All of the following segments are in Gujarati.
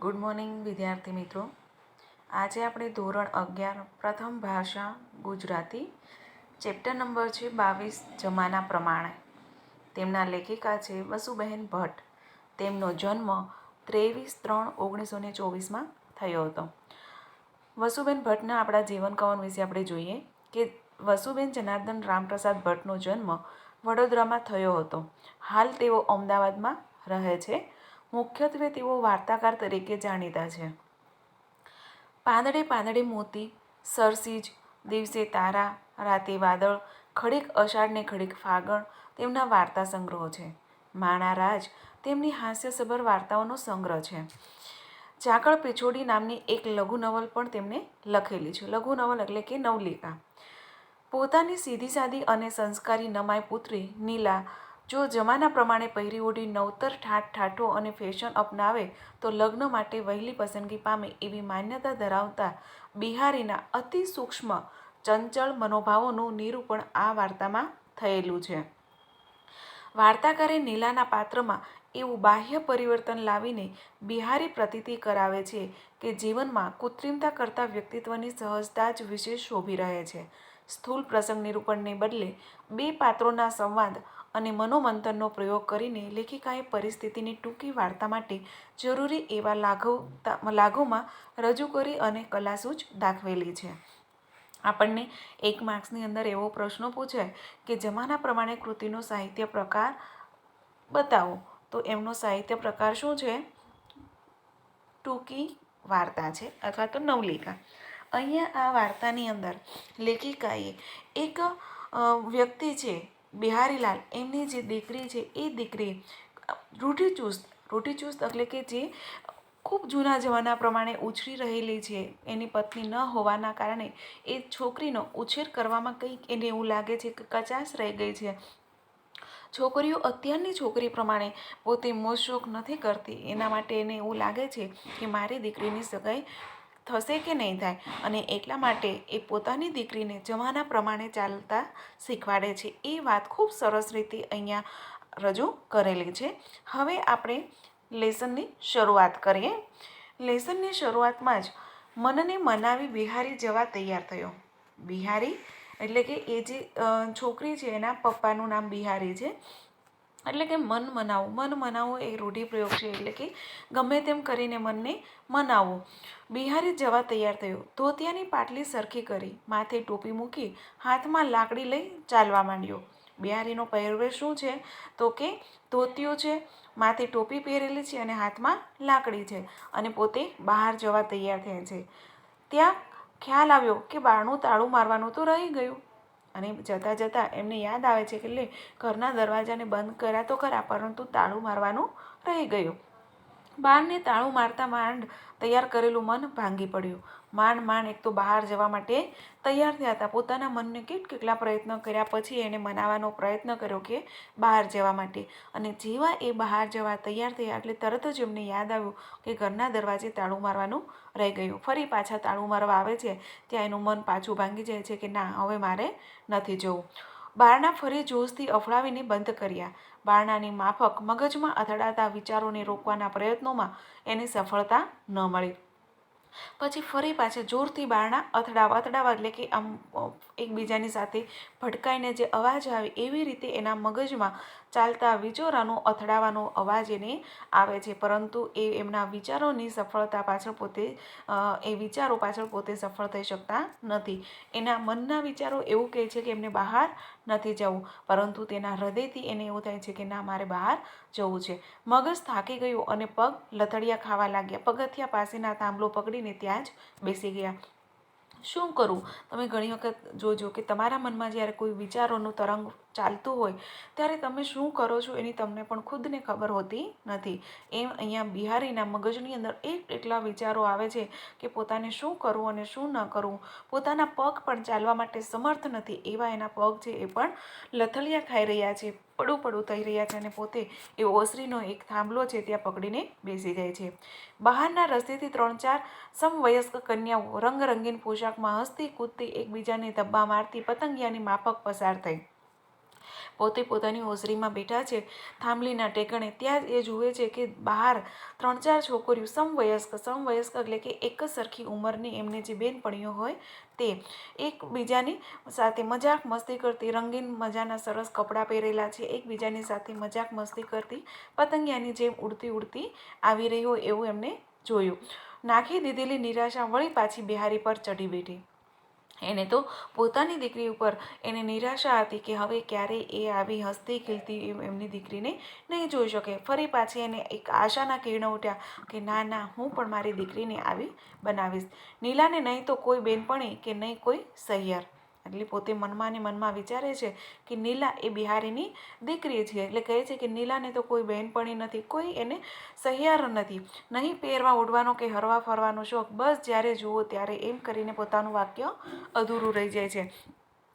ગુડ મોર્નિંગ વિદ્યાર્થી મિત્રો. આજે આપણે ધોરણ 11 પ્રથમ ભાષા ગુજરાતી ચેપ્ટર નંબર છે 22 જમાના પ્રમાણે. તેમના લેખિકા છે વસુબહેન ભટ્ટ. તેમનો જન્મ 23/3/1924 થયો હતો. વસુબેન ભટ્ટના આપણા જીવન કવન વિશે આપણે જોઈએ કે વસુબેન જનાર્દન રામપ્રસાદ ભટ્ટનો જન્મ વડોદરામાં થયો હતો. હાલ તેઓ અમદાવાદમાં રહે છે. મુખ્યત્વે તેઓ વાર્તાકાર તરીકે જાણીતા છે. પાંદડે પાંદડે મોતી, સરસીજ, દિવસે તારા, રાતે વાદળ, ખડીક અષાઢ ને ખડીક ફાગણ તેમના વાર્તા સંગ્રહો છે. માણા રાજ તેમની હાસ્યસભર વાર્તાઓનો સંગ્રહ છે. ઝાકળ પીછોડી નામની એક લઘુ નવલ પણ તેમણે લખેલી છે. લઘુ નવલ એટલે કે નવલિકા. પોતાની સીધી સાદી અને સંસ્કારી નમાય પુત્રી નીલા જો જમાના પ્રમાણે પહેરી ઓઢી નવતર ઠાઠ ઠાઠો અને ફેશન અપનાવે તો લગ્ન માટે વહેલી પસંદગી પામે એવી માન્યતા ધરાવતા બિહારીના અતિ સૂક્ષ્મ ચંચળ મનોભાવોનું નિરૂપણ આ વાર્તામાં થયેલું છે. વાર્તાકારે નીલાના પાત્રમાં એવું બાહ્ય પરિવર્તન લાવીને બિહારી પ્રતીતિ કરાવે છે કે જીવનમાં કૃત્રિમતા કરતાં વ્યક્તિત્વની સહજતા જ વિશેષ શોભી રહે છે. સ્થૂળ પ્રસંગ નિરૂપણને બદલે બે પાત્રોના સંવાદ અને મનોમંથનનો પ્રયોગ કરીને લેખિકાએ પરિસ્થિતિની ટૂંકી વાર્તા માટે જરૂરી એવા લાઘવમાં રજૂ કરી અને કલાસૂઝ દાખવેલી છે. આપણને 1 માર્ક્સની અંદર એવો પ્રશ્ન પૂછાય કે જમાના પ્રમાણે કૃતિનો સાહિત્ય પ્રકાર બતાવો, તો એમનો સાહિત્ય પ્રકાર શું છે? ટૂંકી વાર્તા છે અથવા તો નવલિકા. અહીંયા આ વાર્તાની અંદર લેખિકાએ એક વ્યક્તિ છે બિહારીલાલ, એમની જે દીકરી છે એ દીકરી રૂઢિચુસ્ત એટલે કે જે ખૂબ જૂના જમાના પ્રમાણે ઉછરી રહેલી છે. એની પત્ની ન હોવાના કારણે એ છોકરીનો ઉછેર કરવામાં કંઈક એને એવું લાગે છે કે કચાશ રહી ગઈ છે. છોકરીઓ અત્યારની છોકરી પ્રમાણે પોતે મોજશોખ નથી કરતી. એના માટે એને એવું લાગે છે કે મારી દીકરીની સગાઈ થશે કે નહીં થાય, અને એટલા માટે એ પોતાની દીકરીને જમાના પ્રમાણે ચાલતા શીખવાડે છે. એ વાત ખૂબ સરસ રીતે અહીંયા રજૂ કરેલી છે. હવે આપણે લેસનની શરૂઆત કરીએ. લેસનની શરૂઆતમાં જ મનને મનાવી બિહારી જવા તૈયાર થયો. બિહારી એટલે કે એ જે છોકરી છે એના પપ્પાનું નામ બિહારી છે. એટલે કે મન મનાવવું એ રૂઢિપ્રયોગ છે. એટલે કે ગમે તેમ કરીને મનને મનાવવું. બિહારી જવા તૈયાર થયો. ધોતિયાની પાટલી સરખી કરી, માથે ટોપી મૂકી, હાથમાં લાકડી લઈ ચાલવા માંડ્યો. બિહારીનો પહેરવેશ શું છે? તો કે ધોતિયો છે, માથે ટોપી પહેરેલી છે અને હાથમાં લાકડી છે, અને પોતે બહાર જવા તૈયાર થયા છે. ત્યાં ખ્યાલ આવ્યો કે બારણું તાળું મારવાનું તો રહી ગયું. અને જતાં જતાં એમને યાદ આવે છે કે લે, ઘરના દરવાજાને બંધ કર્યા તો ખરા, પરંતુ તાળું મારવાનું રહી ગયું. બારને તાળું મારતા માંડ તૈયાર કરેલું મન ભાંગી પડ્યું. માંડ એક તો બહાર જવા માટે તૈયાર થયા હતા. પોતાના મનને કેટલા પ્રયત્નો કર્યા પછી એને મનાવવાનો પ્રયત્ન કર્યો કે બહાર જવા માટે. અને જેવા એ બહાર જવા તૈયાર થયા એટલે તરત જ એમને યાદ આવ્યું કે ઘરના દરવાજે તાળું મારવાનું રહી ગયું. ફરી પાછા તાળું મારવા આવે છે ત્યાં એનું મન પાછું ભાંગી જાય છે કે ના, હવે મારે નથી જવું. બારણા ફરી જોશથી અફડાવીને બંધ કર્યા. બારણાની માફક મગજમાં અથડાતા વિચારોને રોકવાના પ્રયત્નોમાં એને સફળતા ન મળી. પછી ફરી પાછા જોરથી બારણા અથડાવા એટલે કે આમ એકબીજાની સાથે ભટકાઈને જે અવાજ આવે એવી રીતે એના મગજમાં ચાલતા વિચારોનો અથડાવાનો અવાજ એને આવે છે. પરંતુ એ એમના વિચારોની સફળતા પાછળ પોતે સફળ થઈ શકતા નથી. એના મનના વિચારો એવું કહે છે કે એમને બહાર નથી જવું, પરંતુ તેના હૃદયથી એને એવું થાય છે કે ના, મારે બહાર જવું છે. મગજ થાકી ગયું અને પગ લથડિયા ખાવા લાગ્યા. પગથિયા પાસેના થાંભલો પકડીને ત્યાં જ બેસી ગયા. શું કરવું? તમે ઘણી વખત જોજો કે તમારા મનમાં જ્યારે કોઈ વિચારોનું તરંગ ચાલતું હોય ત્યારે તમે શું કરો છો એની તમને પણ ખુદને ખબર હોતી નથી. એમ અહીંયા બિહારીના મગજની અંદર એટલા વિચારો આવે છે કે પોતાને શું કરવું અને શું ન કરવું. પોતાના પગ પણ ચાલવા માટે સમર્થ નથી. એવા એના પગ છે એ પણ લથડિયા ખાઈ રહ્યા છે, પડું થઈ રહ્યા છે, અને પોતે એ ઓસરીનો એક થાંભલો છે ત્યાં પકડીને બેસી જાય છે. બહારના રસ્તેથી 3-4 સમવયસ્ક કન્યાઓ રંગરંગીન પોશાકમાં હસતી કૂદતી એકબીજાને ધબ્બા મારતી પતંગિયાની માફક પસાર થઈ. પોતે પોતાની ઓસરીમાં બેઠા છે થાંભલીના ટેકણે. ત્યાં એ જુએ છે કે બહાર 3-4 છોકરીઓ સમવયસ્ક એટલે કે એક જ સરખી ઉંમરની એમની જે બેનપણીઓ હોય તે એકબીજાની સાથે મજાક મસ્તી કરતી, રંગીન મજાના સરસ કપડાં પહેરેલા છે, એકબીજાની સાથે મજાક મસ્તી કરતી પતંગિયાની જેમ ઉડતી ઉડતી આવી રહી હોય એવું એમને જોયું. નાખી દીધેલી નિરાશા વળી પાછી બિહારી પર ચઢી બેઠી. એને તો પોતાની દીકરી ઉપર એને નિરાશા હતી કે હવે ક્યારેય એ આવી હસતી ખીલતી એમની દીકરીને નહીં જોઈ શકે. ફરી પાછી એને એક આશાના કિરણ ઉઠ્યા કે ના ના, હું પણ મારી દીકરીને આવી બનાવીશ. નીલાને નહીં તો કોઈ બેનપણી કે નહીં કોઈ સહિયાર. એટલે પોતે મનમાં ને મનમાં વિચારે છે કે નીલા એ બિહારીની દીકરી છે. એટલે કહે છે કે નીલાને તો કોઈ બહેનપણી નથી, કોઈ એને સહિયાર નથી, નહીં પહેરવા ઓઢવાનો કે હરવા ફરવાનો શોખ, બસ જ્યારે જુઓ ત્યારે એમ કરીને પોતાનું વાક્ય અધૂરું રહી જાય છે.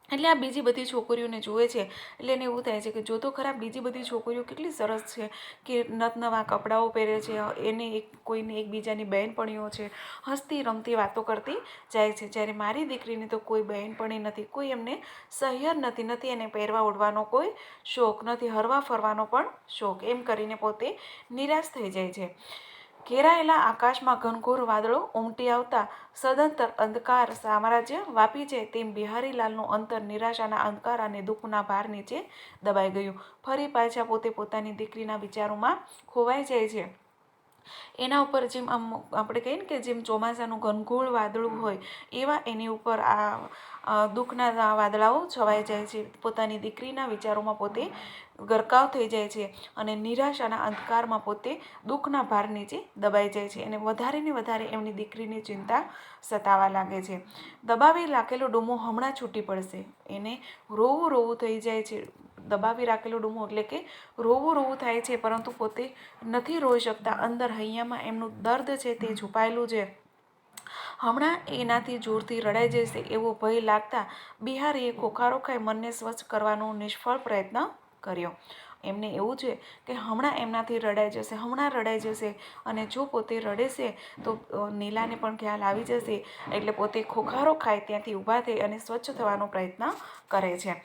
એટલે આ બીજી બધી છોકરીઓને જુએ છે એટલે એને એવું થાય છે કે જો તો ખરા બીજી બધી છોકરીઓ કેટલી સરસ છે કે નવા કપડાઓ પહેરે છે, એને કોઈને એકબીજાની બહેનપણીઓ છે, હસતી રમતી વાતો કરતી જાય છે. જ્યારે મારી દીકરીને તો કોઈ બહેનપણી નથી, કોઈ એમને સહિયર નથી એને પહેરવા ઓઢવાનો કોઈ શોખ નથી, હરવા ફરવાનો પણ શોખ, એમ કરીને પોતે નિરાશ થઈ જાય છે. ઘેરાયેલા આકાશમાં ઘનઘોર વાદળો ઉમટી આવતા સદંતર અંધકાર સામ્રાજ્ય વાપી છે તેમ બિહારીલાલનું અંતર નિરાશાના અંધકાર અને દુઃખના ભાર નીચે દબાઈ ગયું. ફરી પાછા પોતે પોતાની દીકરીના વિચારોમાં ખોવાઈ જાય છે. એના ઉપર જેમ આપણે કહીએ ને કે જેમ ચોમાસાનું ઘનઘોર વાદળું હોય એવા એની ઉપર આ દુઃખના વાદળાઓ છવાઈ જાય છે. પોતાની દીકરીના વિચારોમાં પોતે ગરકાવ થઈ જાય છે અને નિરાશાના અંધકારમાં પોતે દુઃખના ભાર નીચે દબાઈ જાય છે. અને વધારે ને વધારે એમની દીકરીની ચિંતા સતાવા લાગે છે. દબાવી રાખેલો ડૂમો હમણાં છૂટી પડશે. એને રોવું થઈ જાય છે. દબાવી રાખેલો ડૂમો એટલે કે રોવું થાય છે, પરંતુ પોતે નથી રોઈ શકતા. અંદર હૈયામાં એમનું દર્દ છે તે છુપાયેલું છે. હમણાં એનાથી જોરથી રડાઈ જશે એવો ભય લાગતા બિહારીએ ખોખારો ખાઈ મનને સ્વચ્છ કરવાનો નિષ્ફળ પ્રયત્ન કર્યો. એમને એવું છે કે હમણાં એમનાથી રડાઈ જશે અને જો પોતે રડે છે તો નીલાને પણ ખ્યાલ આવી જશે. એટલે પોતે ખોખારો ખાઈ ત્યાંથી ઊભા થઈ અને સ્વચ્છ થવાનો પ્રયત્ન કરે છે.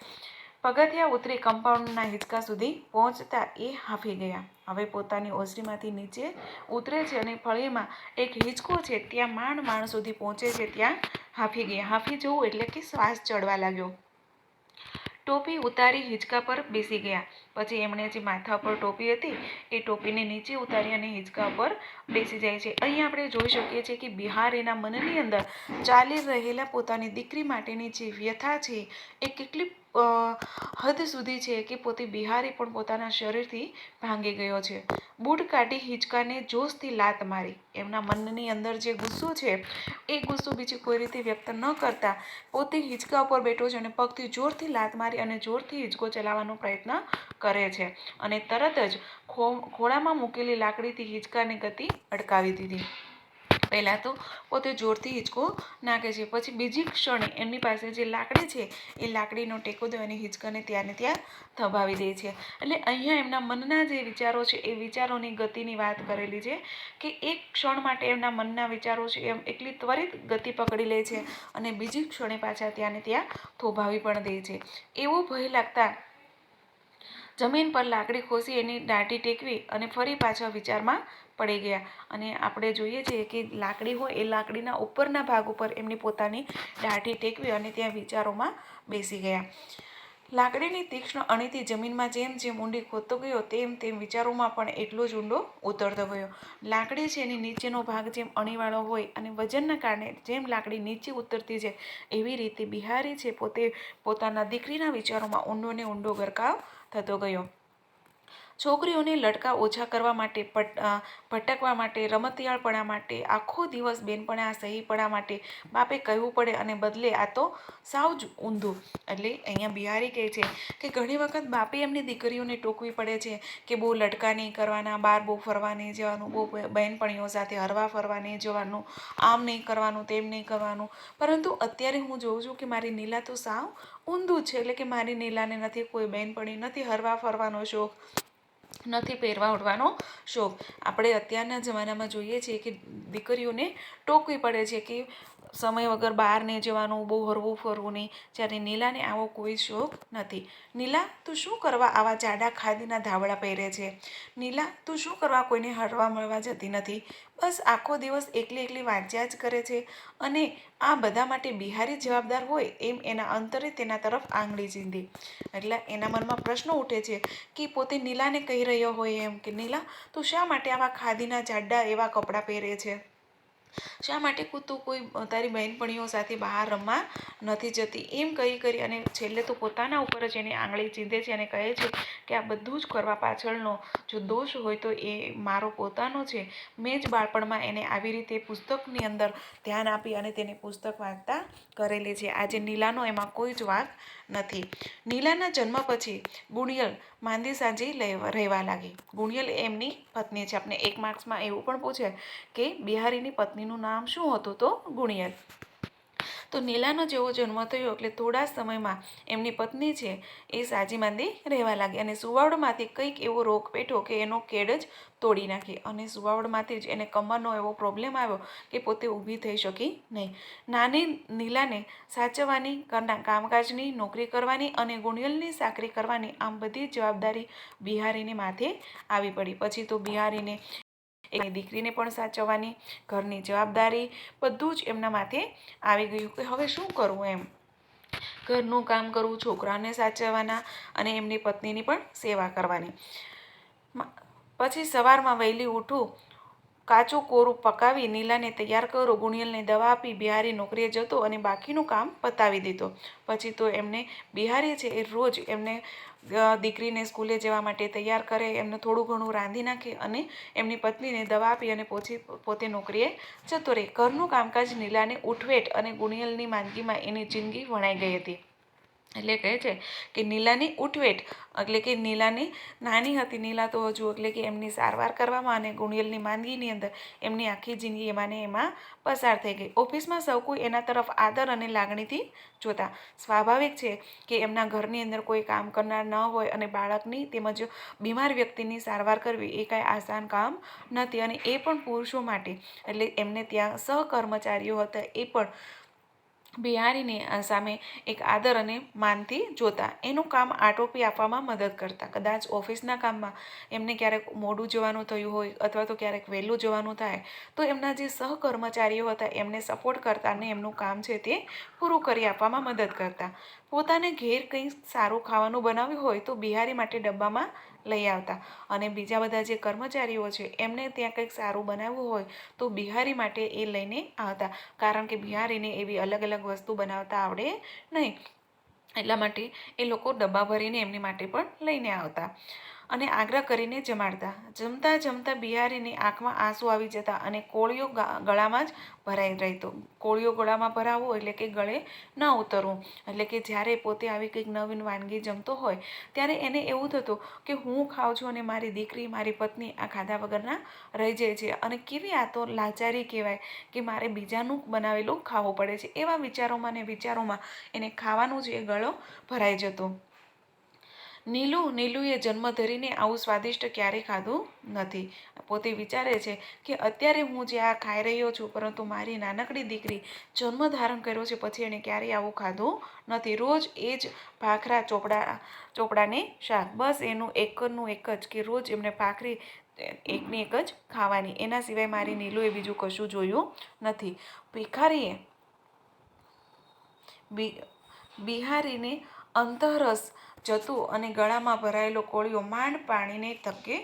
પગથિયાં ઉતરી કમ્પાઉન્ડના હિંચકા સુધી પહોંચતા એ હાંફી ગયા. હવે પોતાની ઓસરીમાંથી નીચે ઉતરે છે અને ફળીમાં એક હિંચકો છે ત્યાં માંડ સુધી પહોંચે છે ત્યાં હાંફી ગયા. હાંફી જવું એટલે કે શ્વાસ ચડવા લાગ્યો. ટોપી ઉતારી હિંચકા પર બેસી ગયા. પછી એમણે જે માથા પર ટોપી હતી એ ટોપીને નીચે ઉતારી અને હિંચકા પર બેસી જાય છે. અહીં આપણે જોઈ શકીએ છીએ કે બિહારીના મનની અંદર ચાલી રહેલા પોતાની દીકરી માટેની જે વ્યથા છે એ કેટલી હદ સુધી છે કે પોતે બિહારી પણ પોતાના શરીરથી ભાંગી ગયો છે. બૂટ કાઢી હિંચકાને જોશથી લાત મારી. એમના મનની અંદર જે ગુસ્સો છે એ ગુસ્સો બીજી કોઈ રીતે વ્યક્ત ન કરતા પોતે હિંચકા ઉપર બેઠો છે અને પગથી જોરથી લાત મારી અને જોરથી હિંચકો ચલાવવાનો પ્રયત્ન કરે છે અને તરત જ ખોળામાં મૂકેલી લાકડીથી હિંચકાની ગતિ અટકાવી દીધી. પહેલાં તો પોતે જોરથી હિંચકો નાખે છે, પછી બીજી ક્ષણે એમની પાસે જે લાકડી છે એ લાકડીનો ટેકો દે અને હિંચકાને ત્યાંને ત્યાં થંભાવી દે છે. એટલે અહીંયા એમના મનના જે વિચારો છે એ વિચારોની ગતિની વાત કરેલી છે કે એક ક્ષણ માટે એમના મનના વિચારો છે એમ એટલી ત્વરિત ગતિ પકડી લે છે અને બીજી ક્ષણે પાછા ત્યાંને ત્યાં થોભાવી પણ દે છે. એવો ભય લાગતા જમીન પર લાકડી ખોસી એની દાઢી ટેકવી અને ફરી પાછા વિચારમાં પડી ગયા. અને આપણે જોઈએ છીએ કે લાકડી હોય એ લાકડીના ઉપરના ભાગ ઉપર એમની પોતાની દાઢી ટેકવી અને ત્યાં વિચારોમાં બેસી ગયા. લાકડીની તીક્ષ્ણ અણીથી જમીનમાં જેમ જેમ ઊંડી ખોદતો ગયો તેમ તેમ વિચારોમાં પણ એટલો જ ઊંડો ઉતરતો ગયો. લાકડી છે એની નીચેનો ભાગ જેમ અણીવાળો હોય અને વજનના કારણે જેમ લાકડી નીચે ઉતરતી જાય એવી રીતે બિહારી છે પોતે પોતાના દીકરીના વિચારોમાં ઊંડો ને ઊંડો ગરકાવ થતો ગયો. છોકરીઓને લડકા ઓછા કરવા માટે, ભટકવા માટે, રમતિયાળપણા માટે, આખો દિવસ બેનપણા સહીપણા માટે બાપે કહેવું પડે અને બદલે આ તો સાવ જ ઊંધું. એટલે અહીંયા બિહારી કહે છે કે ઘણી વખત બાપે એમની દીકરીઓને ટોકવી પડે છે કે બહુ લડકા નહીં કરવાના, બહાર બહુ ફરવા નહીં જવાનું, બહુ બહેનપણીઓ સાથે હરવા ફરવા નહીં જવાનું, આમ નહીં કરવાનું, તેમ નહીં કરવાનું. પરંતુ અત્યારે હું જોઉં છું કે મારી નીલા તો સાવ ઊંધું છે. એટલે કે મારી નીલાને નથી કોઈ બહેનપણી, નથી હરવા ફરવાનો શોખ, નથી પહેરવા ઓઢવાનો શોખ. આપણે અત્યારના જમાનામાં જોઈએ છીએ કે દીકરીઓને ટોકવી પડે છે કે સમય વગર બહાર નહીં જવાનું, બહુ હરવું ફરવું નહીં. જ્યારે નીલાને આવો કોઈ શોખ નથી. નીલા, તું શું કરવા આવા જાડા ખાદીના ધાબળા પહેરે છે? નીલા, તું શું કરવા કોઈને હરવા મળવા જતી નથી? બસ આખો દિવસ એકલી એકલી વાંચ્યા જ કરે છે. અને આ બધા માટે બિહારી જવાબદાર હોય એમ એના અંતરે તેના તરફ આંગળી ચીંધી. એટલે એના મનમાં પ્રશ્ન ઉઠે છે કે પોતે નીલાને કહી રહ્યો હોય એમ કે નીલા, તું શા માટે આવા ખાદીના જાડા એવા કપડાં પહેરે છે? શા માટે તું કોઈ તારી બહેનપણીઓ સાથે બહાર રમવા નથી જતી? એમ કરી અને છેલ્લે તો પોતાના ઉપર જ એની આંગળી ચીંધે છે અને કહે છે કે આ બધું જ કરવા પાછળનો જો દોષ હોય તો એ મારો પોતાનો છે. મેં જ બાળપણમાં એને આવી રીતે પુસ્તકની અંદર ધ્યાન આપી અને તેને પુસ્તક વાંચતા કરેલી છે. આજે નીલાનો એમાં કોઈ જ વાંક નથી. નીલાના જન્મ પછી ગુણિયલ માંદી સાંજી રહેવા લાગી. ગુણિયલ એમની પત્ની છે. આપણે 1 માર્ક્સમાં એવું પણ પૂછે કે બિહારીની પત્નીનું નામ શું હતું? તો ગુણિયલ. તો નીલાનો જેવો જન્મ થયો એટલે થોડા સમયમાં એમની પત્ની છે એ સાજી માંદી રહેવા લાગી અને સુવાવડમાંથી કંઈક એવો રોગ પેઠો કે એનો કેડ જ તોડી નાખી અને સુવાવડમાંથી જ એને કમરનો એવો પ્રોબ્લેમ આવ્યો કે પોતે ઊભી થઈ શકી નહીં. નાની નીલાને સાચવવાની, કામકાજની, નોકરી કરવાની અને ગુણિયલની સાકરી કરવાની આમ બધી જવાબદારી બિહારીને માથે આવી પડી. પછી તો બિહારીને એની દીકરીને પણ સાચવવાની, ઘરની જવાબદારી બધું જ એમના માથે આવી ગયું કે હવે શું કરવું એમ. ઘરનું કામ કરવું, છોકરાને સાચવવાના અને એમની પત્નીની પણ સેવા કરવાની. પછી સવારમાં વહેલી ઉઠું, કાચું કોરું પકાવી નીલાને તૈયાર કરું, ગુણિયલને દવા આપી બિહારી નોકરીએ જતો અને બાકીનું કામ પતાવી દીધો. પછી તો એમને બિહારી છે એ રોજ એમને દીકરીને સ્કૂલે જવા માટે તૈયાર કરે, એમને થોડું ઘણું રાંધી નાખે અને એમની પત્નીને દવા આપી અને પોતે નોકરીએ જતો રહે. ઘરનું કામકાજ નીલાને ઉઠવેટ અને ગુણિયલની માંદગીમાં એની જિંદગી વણાઈ ગઈ હતી. એટલે કહે છે કે નીલાની ઉઠવેટ એટલે કે નીલાની નાની હતી નીલા તો હજુ એટલે કે એમની સારવાર કરવામાં અને ગુણિયલની માંદગીની અંદર એમની આખી જિંદગી એમાં પસાર થઈ ગઈ. ઓફિસમાં સૌ કોઈ એના તરફ આદર અને લાગણીથી જોતા. સ્વાભાવિક છે કે એમના ઘરની અંદર કોઈ કામ કરનાર ન હોય અને બાળકની તેમજ બીમાર વ્યક્તિની સારવાર કરવી એ કાંઈ આસાન કામ નથી અને એ પણ પુરુષો માટે. એટલે એમને ત્યાં સહકર્મચારીઓ હતા એ પણ બિહારીને સામે એક આદર અને માનથી જોતા. એનું કામ આટોપી આપવામાં મદદ કરતા. કદાચ ઓફિસના કામમાં એમને ક્યારેક મોડું જવાનું થયું હોય અથવા તો ક્યારેક વહેલું જવાનું થાય તો એમના જે સહકર્મચારીઓ હતા એમને સપોર્ટ કરતા અને એમનું કામ છે તે પૂરું કરી આપવામાં મદદ કરતા. પોતાને ઘેર કંઈ સારું ખાવાનું બનાવ્યું હોય તો બિહારી માટે ડબ્બામાં લઈ આવતા અને બીજા બધા જે કર્મચારીઓ છે એમને ત્યાં કંઈક સારું બનાવવું હોય તો બિહારી માટે એ લઈને આવતા. કારણ કે બિહારીને એવી અલગ અલગ વસ્તુ બનાવતા આવડે નહીં. એટલા માટે એ લોકો ડબ્બા ભરીને એમની માટે પણ લઈને આવતા અને આગ્રહ કરીને જમાડતા. જમતા જમતા બિહારીની આંખમાં આંસુ આવી જતા અને કોળિયો ગળામાં જ ભરાઈ રહેતો. કોળિયો ગળામાં ભરાવો એટલે કે ગળે ન ઉતરવું. એટલે કે જ્યારે પોતે આવી કંઈક નવીન વાનગી જમતો હોય ત્યારે એને એવું થતું કે હું ખાઉં છું અને મારી દીકરી, મારી પત્ની આ ખાધા વગરના રહી જાય છે અને કેવી આ તો લાચારી કહેવાય કે મારે બીજાનું બનાવેલું ખાવું પડે છે. એવા વિચારોમાં એને ખાવાનું જ એ ગળો ભરાઈ જતો. નીલુએ જન્મ ધરીને આવું સ્વાદિષ્ટ ક્યારેય ખાધું નથી. પોતે વિચારે છે કે અત્યારે હું જે આ ખાઈ રહ્યો છું પરંતુ મારી નાનકડી દીકરી જન્મ ધારણ કર્યો છે પછી એણે ક્યારેય આવું ખાધું નથી. રોજ એ જ ભાખરા ચોપડાને શાક. બસ એનું એકનું એક જ કે રોજ એમને ભાખરી એકની એક જ ખાવાની. એના સિવાય મારી નીલુએ બીજું કશું જોયું નથી. બિહારીને અંતરસ જતું અને ગળામાં ભરાયેલો કોળિયો માંડ પાણીને ધક્કે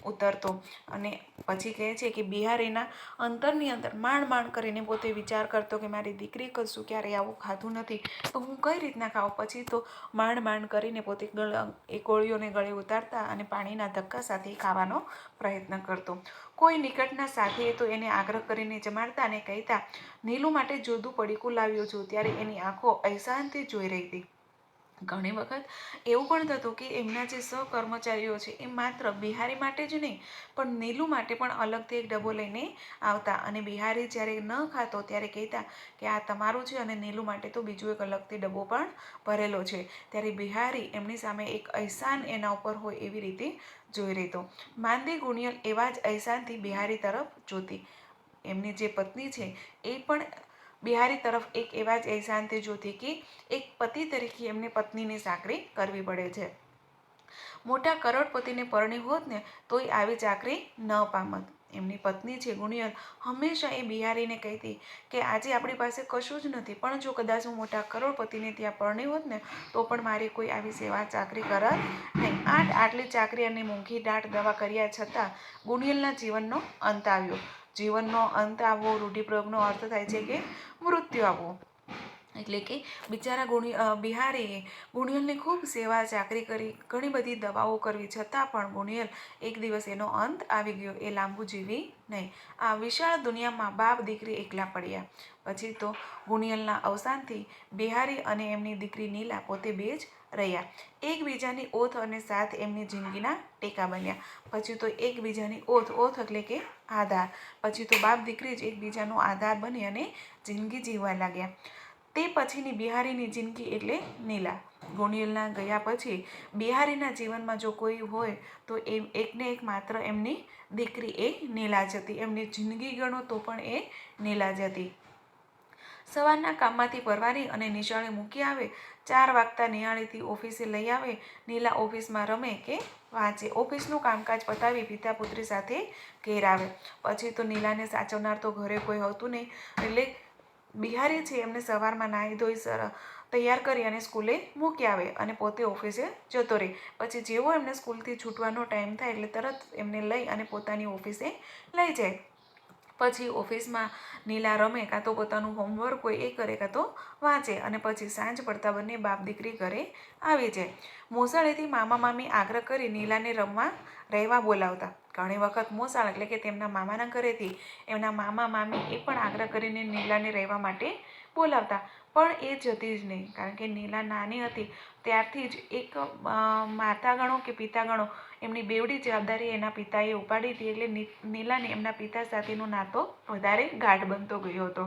ઉતરતો. અને પછી કહે છે કે બિહારીના અંતરની અંદર માંડ કરીને પોતે વિચાર કરતો કે મારી દીકરી કશું ક્યારેય આવું ખાધું નથી તો હું કઈ રીતના ખાઉં. પછી તો માંડ કરીને પોતે એ કોળિયોને ગળે ઉતારતા અને પાણીના ધક્કા સાથે ખાવાનો પ્રયત્ન કરતો. કોઈ નિકટના સાથીએ તો એને આગ્રહ કરીને જમાડતા અને કહેતા નીલુ માટે જુદું પડીકું લાવ્યો છું. ત્યારે એની આંખો અહેસાનથી જોઈ રહી હતી. ઘણી વખત એવું પણ થતું કે એમના જે સહકર્મચારીઓ છે એ માત્ર બિહારી માટે જ નહીં પણ નીલુ માટે પણ અલગથી એક ડબ્બો લઈને આવતા અને બિહારી જ્યારે ન ખાતો ત્યારે કહેતા કે આ તમારું છે અને નીલુ માટે તો બીજો એક અલગથી ડબ્બો પણ ભરેલો છે. ત્યારે બિહારી એમની સામે એક અહેસાન એના ઉપર હોય એવી રીતે જોઈ રહેતો. માંદી ગુણિયલ એવા જ અહેસાનથી બિહારી તરફ જોતી. એમની જે પત્ની છે એ પણ બિહારી તરફ એક એવા જ એહસાનથી જોતી કે એક પતિ તરીકે એમને પત્નીની ચાકરી કરવી પડે છે. મોટા કરોડપતિને પરણી હોત ને તોય આવી ચાકરી ન પામત. એમની પત્ની છે ગુણિયલ હંમેશા એ બિહારીને કહેતી કે આજે આપણી પાસે કશું જ નથી, પણ જો કદાચ હું મોટા કરોડપતિને ત્યાં પરણી હોત ને તો પણ મારી કોઈ આવી સેવા ચાકરી કરત નહીં. આટલી ચાકરી અને મોંઘી દાટ દવા કર્યા છતાં ગુણિયલના જીવનનો અંત આવ્યો. જીવનનો અંત આવવો રૂઢિપ્રયોગનો અર્થ થાય છે કે મૃત્યુ આવવું. એટલે કે બિચારા બિહારીએ ગુણિયલની ખૂબ સેવા ચાકરી કરી, ઘણી બધી દવાઓ કરવી છતાં પણ ગુણિયલ એક દિવસ એનો અંત આવી ગયો. એ લાંબુ જીવી નહીં. આ વિશાળ દુનિયામાં બાપ દીકરી એકલા પડ્યા. પછી તો ગુણિયલના અવસાનથી બિહારી અને એમની દીકરી નીલા પોતે બે જ રહ્યા. એકબીજાની ઓથ અને સાથ એમની જિંદગીના ટેકા બન્યા. પછી તો એકબીજાની ઓથ એટલે કે આધાર. પછી તો બાપ દીકરી જ એકબીજાનો આધાર બની અને જિંદગી જીવવા લાગ્યા. તે પછીની બિહારીની જિંદગી એટલે નીલા. ગુણિયલના ગયા પછી બિહારીના જીવનમાં જો કોઈ હોય તો એ એકને એક માત્ર એમની દીકરી એ નીલા જ હતી. એમની જિંદગી ગણો તો પણ એ નીલા જ હતી. સવારના કામમાંથી પરવારી અને નિશાળે મૂકી આવે, 4 વાગતા નિહાળીથી ઓફિસે લઈ આવે. નીલા ઓફિસમાં રમે કે વાંચે. ઓફિસનું કામકાજ પતાવી પિતા પુત્રી સાથે ઘેર આવે. પછી તો નીલાને સાચવનાર તો ઘરે કોઈ હતું નહીં, એટલે બિહારી છે એમને સવારમાં નાહી ધોઈ તૈયાર કરી અને સ્કૂલે મૂકી આવે અને પોતે ઓફિસે જતો રહે. પછી જેવો એમને સ્કૂલથી છૂટવાનો ટાઈમ થાય એટલે તરત એમને લઈ અને પોતાની ઓફિસે લઈ જાય. પછી ઓફિસમાં નીલા રમે, કાં તો પોતાનું હોમવર્ક હોય એ કરે, કાં તો વાંચે. અને પછી સાંજ પડતા બંને બાપ દીકરી ઘરે આવી જાય. મોસાળેથી મામા મામી આગ્રહ કરી નીલાને રહેવા બોલાવતા. ઘણી વખત મોસાળ એટલે કે તેમના મામાના ઘરેથી એમના મામા મામી એ પણ આગ્રહ કરીને નીલાને રહેવા માટે બોલાવતા. પણ એ જતી જ નહીં, કારણ કે નીલા નાની હતી ત્યારથી જ એક માતા ગણો કે પિતા ગણો એમની બેવડી જવાબદારી એના પિતાએ ઉપાડી હતી. એટલે નીલાને એમના પિતા સાથેનો નાતો વધારે ગાઢ બનતો ગયો હતો.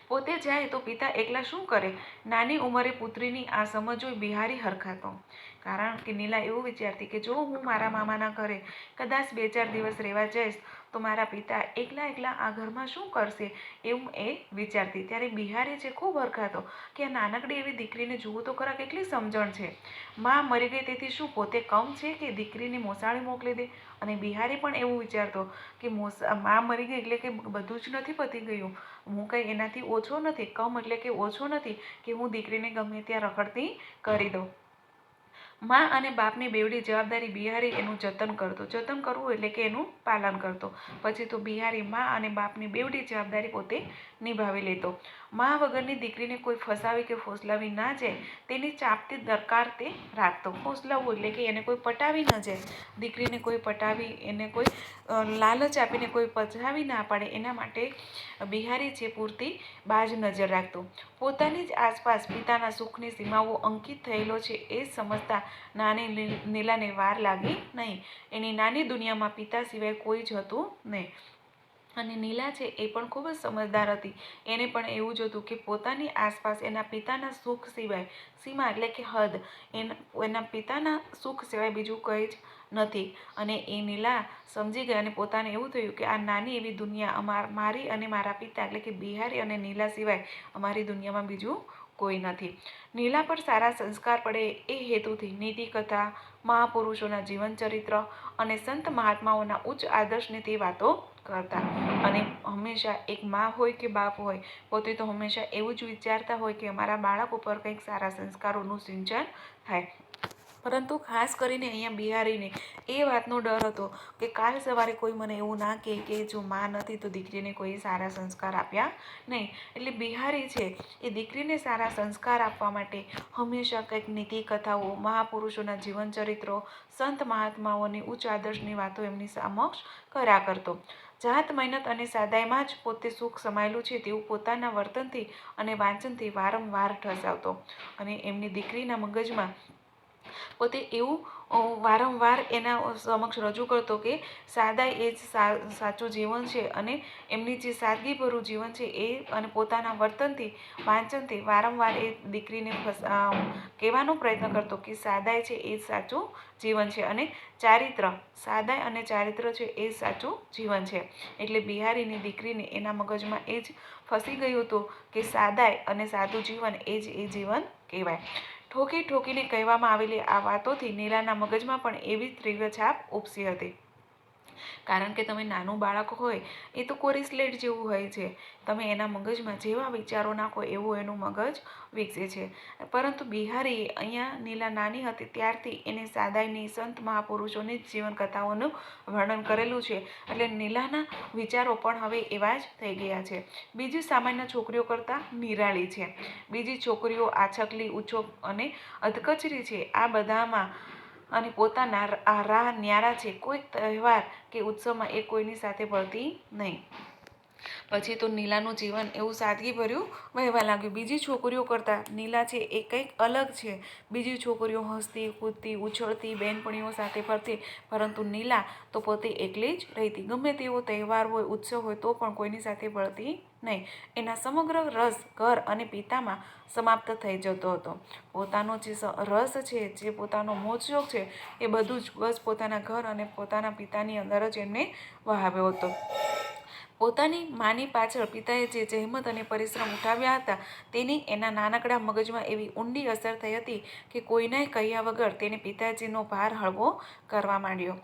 પોતે જાય તો પિતા એકલા શું કરે? નાની ઉંમરે પુત્રીની આ સમજ જોઈ બિહારી હરખાતો. કારણ કે નીલા એવું વિચારતી કે જો હું મારા મામાના ઘરે કદાચ 2-4 દિવસ રહેવા જઈશ તો મારા પિતા એકલા આ ઘરમાં શું કરશે, એવું એ વિચારતી. ત્યારે બિહારી છે ખૂબ હરખાતો કે આ નાનકડી એવી દીકરીને જુઓ તો ખરા કેટલી સમજણ છે. માં મરી ગઈ તેથી શું પોતે કમ છે કે દીકરીને મોસાળી મોકલી દે? અને બિહારી પણ એવું વિચારતો કે માં મરી ગઈ એટલે કે બધું જ નથી પતી ગયું. હું કંઈ એનાથી ઓછો નથી, કમ એટલે કે ઓછો નથી કે હું દીકરીને ગમે ત્યાં રખડતી કરી દઉં. માં અને બાપની બેવડી જવાબદારી બિહારી એનું જતન કરતો. જતન કરવું એટલે કે એનું પાલન કરતો. પછી તો બિહારી માં અને બાપની બેવડી જવાબદારી પોતે નિભાવી લેતો. માં વગરની દીકરીને કોઈ ફસાવી કે ફોસલાવી ના જાય તેની ચાંપતી દરકાર તે રાખતો. ફોસલાવવું એટલે કે એને કોઈ પટાવી ન જાય, દીકરીને કોઈ પટાવી, એને કોઈ લાલચ આપીને કોઈ પચાવી ના પાડે, એના માટે બિહારી છે પૂરતી બાજ નજર રાખતો. પોતાની જ આસપાસ પિતાના સુખની સીમાઓ અંકિત થયેલો છે એ સમજતા નાની નીલાને વાર લાગી નહીં. એની નાની દુનિયામાં પિતા સિવાય કોઈ જ હતું નહીં. અને નીલા છે એ પણ ખૂબ જ સમજદાર હતી. એને પણ એવું જ હતું કે પોતાની આસપાસ એના પિતાના સુખ સિવાય, સીમા એટલે કે હદ, એના પિતાના સુખ સિવાય બીજું કંઈ જ નથી. અને એ નીલા સમજી ગઈ અને પોતાને એવું થયું કે આ નાની એવી દુનિયા મારી અને મારા પિતા એટલે કે બિહારી અને નીલા સિવાય અમારી દુનિયામાં બીજું કોઈ નથી. નીલા પર સારા સંસ્કાર પડે એ હેતુથી નીતિકથા, મહાપુરુષોના જીવન ચરિત્ર અને સંત મહાત્માઓના ઉચ્ચ આદર્શની તે વાતો કરતા. અને હંમેશા એક માં હોય કે બાપ હોય, પોતે તો હંમેશા એવું જ વિચારતા હોય કે અમારા બાળક ઉપર કંઈક સારા સંસ્કારોનું સિંચન થાય. પરંતુ ખાસ કરીને અહીંયા બિહારીને એ વાતનો ડર હતો કે કાલ સવારે કોઈ મને એવું ના કહે કે જો માં નથી તો દીકરીને કોઈ સારા સંસ્કાર આપ્યા નહીં. એટલે બિહારી છે એ દીકરીને સારા સંસ્કાર આપવા માટે હંમેશા કંઈક નીતિ કથાઓ, મહાપુરુષોના જીવન ચરિત્રો, સંત મહાત્માઓની ઉચ્ચ આદર્શની વાતો એમની સમક્ષ કર્યા કરતો. જાત મહેનત અને સાદાઈમાં જ પોતે સુખ સમાયેલું છે તેવું પોતાના વર્તનથી અને વાંચનથી વારંવાર ઠસાવતો. અને એમની દીકરીના મગજમાં પોતે એવું વારંવાર એના સમક્ષ રજૂ કરતો કે સાદાઈ એ જ સાચું જીવન છે, અને એમની જે સાદગીભર્યું જીવન છે એ અને પોતાના વર્તનથી વાંચનથી વારંવાર એ દીકરીને કહેવાનો પ્રયત્ન કરતો કે સાદાઈ છે એ જ સાચું જીવન છે, અને સાદાઈ અને ચારિત્ર છે એ જ સાચું જીવન છે. એટલે બિહારીની દીકરીને એના મગજમાં એ જ ફસી ગયું હતું કે સાદાઈ અને સાદું જીવન એ જ એ જીવન કહેવાય. ઠોકી ઠોકીને કહેવામાં આવેલી આ વાતોથી નીલાના મગજમાં પણ એવી જ તીવ્ર છાપ ઉપસી હતી. કારણ કે તમે નાનું બાળક હોય એ તો કોરી સ્લેટ જેવું હોય છે. તમે એના મગજમાં જેવા વિચારો નાખો એવું એનું મગજ વિકસે છે. પરંતુ બિહારીએ અહીંયા નીલા નાની હતી ત્યારથી એને સાદાઈની સંત મહાપુરુષોની જીવન કથાઓનું વર્ણન કરેલું છે. એટલે નીલાના વિચારો પણ હવે એવા જ થઈ ગયા છે. બીજી સામાન્ય છોકરીઓ કરતાં નિરાળી છે. બીજી છોકરીઓ આછકલી, ઉચ્ચોક અને અધકચરી છે. આ બધામાં અને પોતાના રાહ ન્યારા છે. કોઈ તહેવાર કે ઉત્સવમાં એ કોઈની સાથે ભળતી નહીં. પછી તો નીલાનું જીવન એવું સાદગીભર્યું વહેવા લાગ્યું. બીજી છોકરીઓ કરતાં નીલા છે એ કંઈક અલગ છે. બીજી છોકરીઓ હસતી, કૂદતી, ઉછળતી, બહેનપણીઓ સાથે ફરતી, પરંતુ નીલા તો પોતે એકલી જ રહેતી. ગમે તેવો તહેવાર હોય, ઉત્સવ હોય તો પણ કોઈની સાથે ભળતી નહીં. એના સમગ્ર રસ ઘર અને પિતામાં સમાપ્ત થઈ જતો હતો. પોતાનો જે રસ છે, જે પોતાનો મોજશોખ છે, એ બધું જ બસ પોતાના ઘર અને પોતાના પિતાની અંદર જ એમને વહાવ્યો હતો. પોતાની માની પાછળ પિતાએ જે જહેમત અને પરિશ્રમ ઉઠાવ્યા હતા તેની એના નાનકડા મગજમાં એવી ઊંડી અસર થઈ હતી કે કોઈનાય કહ્યા વગર તેને પિતાજીનો ભાર હળવો કરવા માંડ્યો.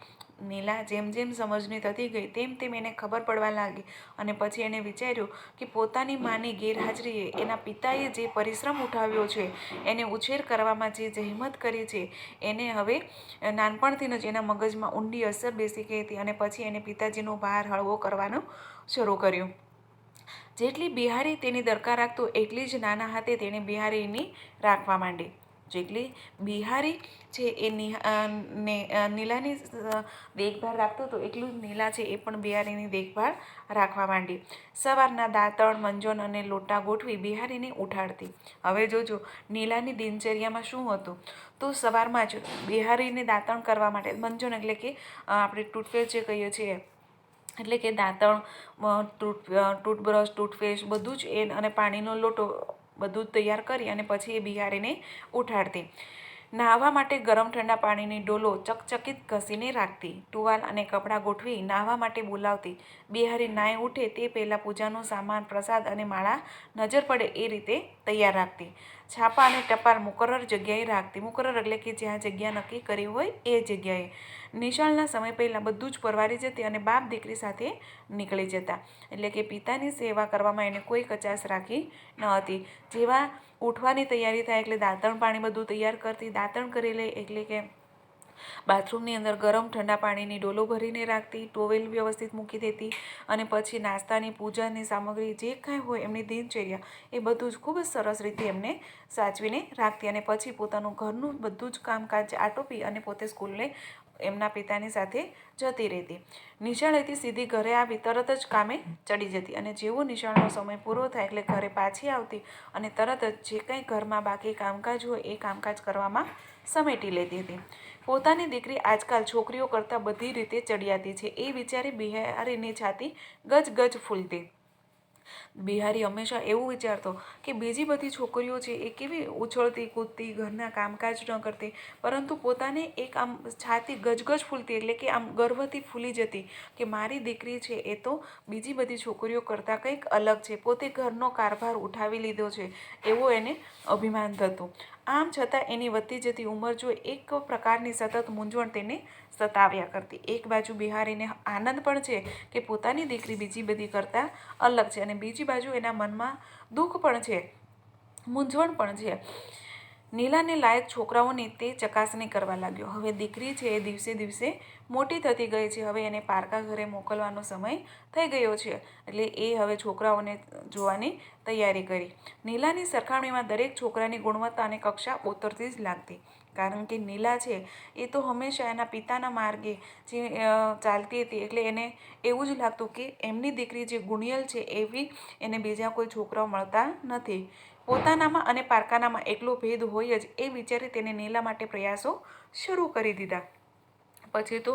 નીલા જેમ જેમ સમજની થતી ગઈ તેમ તેમ એને ખબર પડવા લાગી, અને પછી એને વિચાર્યું કે પોતાની માની ગેરહાજરીએ એના પિતાએ જે પરિશ્રમ ઉઠાવ્યો છે, એને ઉછેર કરવામાં જે જહેમત કરી છે, એને હવે નાનપણથી જ એના મગજમાં ઊંડી અસર બેસી ગઈ હતી, અને પછી એને પિતાજીનો ભાર હળવો કરવાનું શરૂ કર્યું. જેટલી બિહારી તેની દરકાર રાખતો એટલી જ નાના હાથે તેણે બિહારીની રાખવા માંડી. જેટલી બિહારી છે એ નીલાની દેખભાળ રાખતો હતો એટલું જ નીલા છે એ પણ બિહારીની દેખભાળ રાખવા માંડી. સવારના દાંતણ, મંજન અને લોટા ગોઠવી બિહારીને ઉઠાડતી. હવે જોજો નીલાની દિનચર્યામાં શું હતું. તો સવારમાં જ બિહારીને દાંતણ કરવા માટે, મંજન એટલે કે આપણે ટૂથપેસ્ટ જે કહીએ છીએ, એટલે કે દાંતણ, ટૂથબ્રશ, ટૂથપેસ્ટ બધું જ એ અને પાણીનો લોટો બધું જ તૈયાર કરી અને પછી એ બિહારીને ઉઠાડતી. નાહવા માટે ગરમ ઠંડા પાણીની ડોલો ચકચકિત ઘસીને રાખતી. ટુવાલ અને કપડાં ગોઠવી નાહવા માટે બોલાવતી. બિહારી નાહી ઉઠે તે પહેલાં પૂજાનો સામાન, પ્રસાદ અને માળા નજર પડે એ રીતે તૈયાર રાખતી. છાપા અને ટપાલ મુકર્રર જગ્યાએ રાખતી. મુકર્રર એટલે કે જ્યાં જગ્યા નક્કી કરી હોય એ જગ્યાએ. નિશાળના સમય પહેલાં બધું જ પરવારી જતી અને બાપ દીકરી સાથે નીકળી જતા. એટલે કે પિતાની સેવા કરવામાં એને કોઈ કચાશ રાખી ન હતી. જેવા ઉઠવાની તૈયારી થાય એટલે દાંતણ પાણી બધું તૈયાર કરતી. દાંતણ કરી લે એટલે કે બાથરૂમની અંદર ગરમ ઠંડા પાણીની ડોલો ભરીને રાખતી. ટોવેલ વ્યવસ્થિત મૂકી દેતી, અને પછી નાસ્તાની, પૂજાની સામગ્રી જે કાંઈ હોય એમની દિનચર્યા એ બધું જ ખૂબ જ સરસ રીતે એમને સાચવીને રાખતી. અને પછી પોતાનું ઘરનું બધું જ કામકાજ આટોપી અને પોતે સ્કૂલને એમના પિતાની સાથે જતી રહેતી. નિશાળેથી સીધી ઘરે આવી તરત જ કામે ચડી જતી, અને જેવો નિશાળનો સમય પૂરો થાય એટલે ઘરે પાછી આવતી અને તરત જ જે કંઈ ઘરમાં બાકી કામકાજ હોય એ કામકાજ કરવામાં સમેટી લેતી હતી. પોતાની દીકરી આજકાલ છોકરીઓ કરતાં બધી રીતે ચડિયાતી છે એ વિચારી બિહારીની છાતી ગજ ગજ ફૂલતી. બિહારી હંમેશા એવું વિચારતો કે બીજી બધી છોકરીઓ છે એ કેવી ઉછળતી, કૂદતી, ઘરના કામકાજ ન કરતી, પરંતુ પોતાને એક આમ છાતી ગજગજ ફૂલતી, એટલે કે આમ ગર્વથી ફૂલી જતી કે મારી દીકરી છે એ તો બીજી બધી છોકરીઓ કરતાં કંઈક અલગ છે, પોતે ઘરનો કારભાર ઉઠાવી લીધો છે, એવો એને અભિમાન થતું. આમ છતાં એની વધતી જતી ઉંમર જોઈ એક પ્રકારની સતત મૂંઝવણ તેને સતાવ્યા કરતી. એક બાજુ બિહારીને આનંદ પણ છે કે પોતાની દીકરી બીજી બધી કરતાં અલગ છે, અને બીજી બાજુ એના મનમાં દુઃખ પણ છે, મૂંઝવણ પણ છે. નીલાને લાયક છોકરાઓની તે ચકાસણી કરવા લાગ્યો. હવે દીકરી છે એ દિવસે દિવસે મોટી થતી ગઈ છે. હવે એને પારકા ઘરે મોકલવાનો સમય થઈ ગયો છે, એટલે એ હવે છોકરાઓને જોવાની તૈયારી કરી. નીલાની સરખામણીમાં દરેક છોકરાની ગુણવત્તા અને કક્ષા ઉતરતી જ લાગતી. કારણ કે નીલા છે એ તો હંમેશા એના પિતાના માર્ગે જે ચાલતી હતી, એટલે એને એવું જ લાગતું કે એમની દીકરી જે ગુણિયલ છે એવી એને બીજા કોઈ છોકરાઓ મળતા નથી. પોતાનામાં અને પારકાનામાં એટલો ભેદ હોય જ એ વિચારી તેને નીલા માટે પ્રયાસો શરૂ કરી દીધા. પછી તો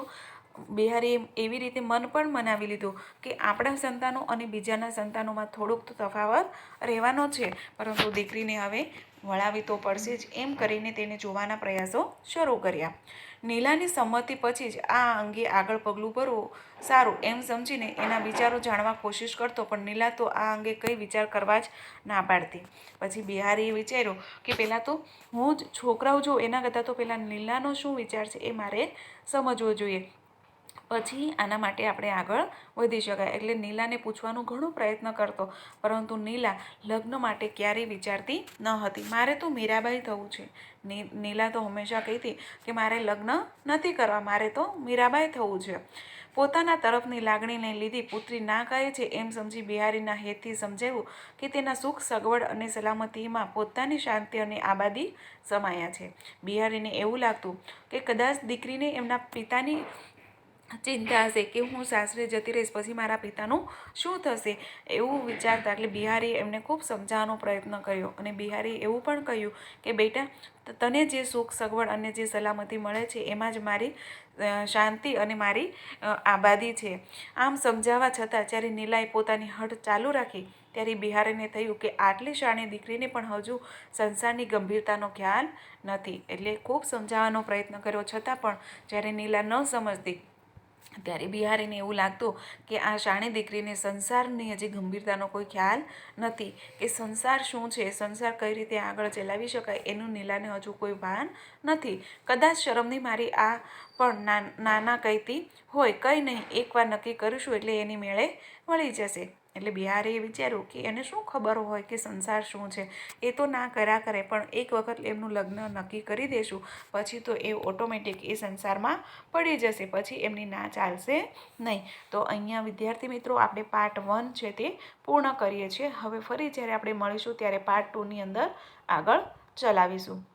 બિહારીએ એવી રીતે મન પણ મનાવી લીધું કે આપણા સંતાનો અને બીજાના સંતાનોમાં થોડોક તો તફાવત રહેવાનો છે, પરંતુ દીકરીને હવે વળાવી તો પડશે જ, એમ કરીને તેને જોવાના પ્રયાસો શરૂ કર્યા. નીલાની સંમતિ પછી જ આ અંગે આગળ પગલું ભરવું સારું એમ સમજીને એના વિચારો જાણવા કોશિશ કરતો, પણ નીલા તો આ અંગે કંઈ વિચાર કરવા જ ના પાડતી. પછી બિહારીએ વિચાર્યું કે પહેલાં તો હું જ છોકરાઓ જોઉં એના કરતાં તો પહેલાં નીલાનો શું વિચાર છે એ મારે સમજવો જોઈએ, પછી આના માટે આપણે આગળ વધી શકાય. એટલે નીલાને પૂછવાનો ઘણો પ્રયત્ન કરતો, પરંતુ નીલા લગ્ન માટે ક્યારેય વિચારતી ન હતી. મારે તો મીરાબાઈ થવું છે. નીલા તો હંમેશા કહેતી કે મારે લગ્ન નથી કરવા, મારે તો મીરાબાઈ થવું છે. પોતાના તરફની લાગણીને લીધે પુત્રી ના કહે છે એમ સમજી બિહારીના હેતથી સમજાવ્યું કે તેના સુખ સગવડ અને સલામતીમાં પોતાની શાંતિ અને આબાદી સમાયા છે. બિહારીને એવું લાગતું કે કદાચ દીકરીને એમના પિતાની ચિંતા હશે કે હું સાસરે જતી રહીશ પછી મારા પિતાનું શું થશે, એવું વિચારતા. એટલે બિહારીએ એમને ખૂબ સમજાવવાનો પ્રયત્ન કર્યો અને બિહારીએ એવું પણ કહ્યું કે બેટા, તને જે સુખ સગવડ અને જે સલામતી મળે છે એમાં જ મારી શાંતિ અને મારી આબાદી છે. આમ સમજાવવા છતાં જ્યારે નીલાએ પોતાની હઠ ચાલુ રાખી ત્યારે બિહારીને થયું કે આટલી શાણી દીકરીને પણ હજુ સંસારની ગંભીરતાનો ખ્યાલ નથી. એટલે ખૂબ સમજાવવાનો પ્રયત્ન કર્યો છતાં પણ જ્યારે નીલા ન સમજતી ત્યારે બિહારીને એવું લાગતું કે આ શાણી દીકરીને સંસારની હજી ગંભીરતાનો કોઈ ખ્યાલ નથી, કે સંસાર શું છે, સંસાર કઈ રીતે આગળ ચલાવી શકાય એનું નીલાને હજુ કોઈ ભાન નથી. કદાચ શરમની મારી આ પણ નાના કહેતી હોય, કંઈ નહીં, એકવાર નક્કી કરીશું એટલે એની મેળે વળી જશે. એટલે બિહારીએ વિચાર્યું કે એને શું ખબર હોય કે સંસાર શું છે, એ તો ના કર્યા કરે, પણ એક વખત એમનું લગ્ન નક્કી કરી દેશું પછી તો એ ઓટોમેટિક એ સંસારમાં પડી જશે, પછી એમની ના ચાલશે નહીં. તો અહીંયા વિદ્યાર્થી મિત્રો આપણે પાર્ટ 1 છે તે પૂર્ણ કરીએ છીએ. હવે ફરી જ્યારે આપણે મળીશું ત્યારે પાર્ટ 2ની અંદર આગળ ચલાવીશું.